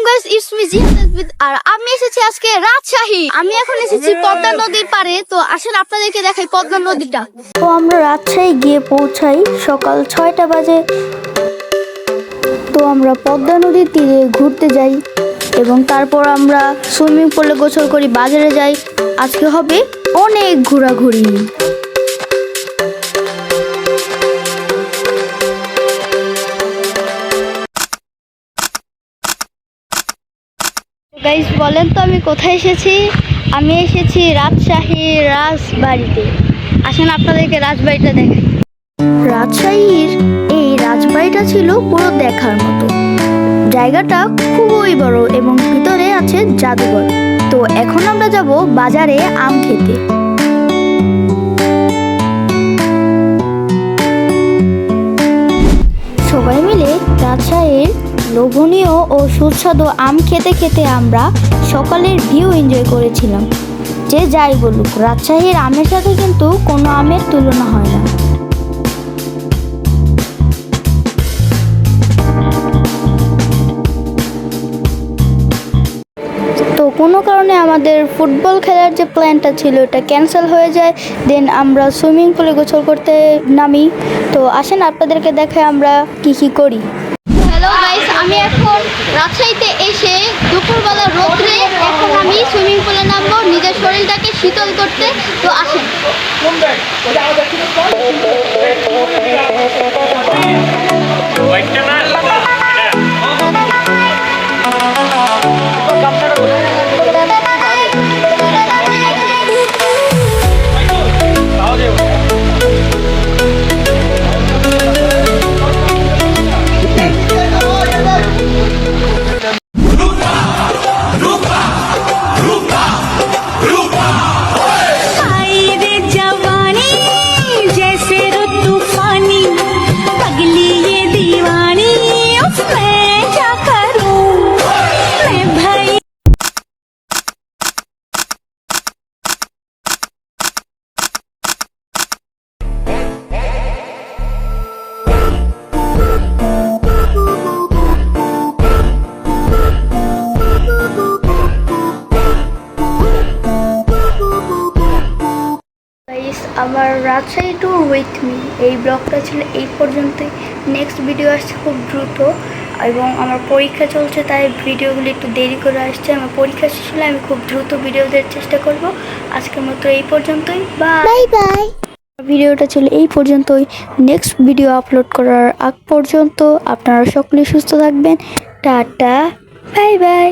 Guys, it's me জিহাদ আর আমি এসেছি আজকে রাজশাহী। আমি এখন এসেছি পদ্মা নদীর পাড়ে। তো আসেন আপনাদেরকে দেখাই পদ্মা নদীটা। তো আমরা রাজশাহী গিয়ে পৌঁছাই সকাল 6টা বাজে। তো আমরা পদ্মা নদীর তীরে ঘুরতে যাই এবং তারপর আমরা সুইমিং পুলে গোসল করি, বাজারে যাই। আজকে হবে অনেক ঘোরাঘুরি। গাইস, বলেন তো আমি কোথায় এসেছি? আমি এসেছি রাজশাহীর রাজবাড়িতে। আসেন আপনাদেরকে রাজবাড়িটা দেখাই। রাজশাহীর এই রাজবাড়িটা ছিল পুরো দেখার মতো। জায়গাটা খুবই বড় এবং ভিতরে আছে জাদুঘর। তো এখন আমরা যাব বাজারে আম খেতে। সবাই মিলে রাজশাহীর লোভনীয় ও সুস্বাদু আম খেতে খেতে আমরা সকালের ভিউ এনজয় করেছিলাম। যে যাই বলুক, রাজশাহীর আমের সাথে কিন্তু কোনো আমের তুলনা হয় না। তো কোনো কারণে আমাদের ফুটবল খেলার যে প্ল্যানটা ছিল ওটা ক্যান্সেল হয়ে যায়। দেন আমরা সুইমিং পুলে গোসল করতে নামি। তো আসেন আপনাদেরকে দেখে আমরা কি করি। হ্যালো গাইস, আমি এখন রাজশাহীতে এসে দুপুরবেলা রোদ্রে এখন আমি সুইমিং পুলে নামবো নিজের শরীরটাকে শীতল করতে। তো আসেন। আমার রাজশাহী ট্যুর উইথ মি এই ব্লগটা ছিল এই পর্যন্তই। নেক্সট ভিডিও আসছে খুব দ্রুত এবং আমার পরীক্ষা চলছে, তাই ভিডিওগুলি একটু দেরি করে আসছে। আমার পরীক্ষা শেষ হলে আমি খুব দ্রুত ভিডিও দেওয়ার চেষ্টা করব। আজকের মতো এই পর্যন্তই। Bye bye. ভিডিওটা ছিল এই পর্যন্তই। নেক্সট ভিডিও আপলোড করার আগ পর্যন্ত আপনারা সকলেই সুস্থ থাকবেন। Tata, bye bye.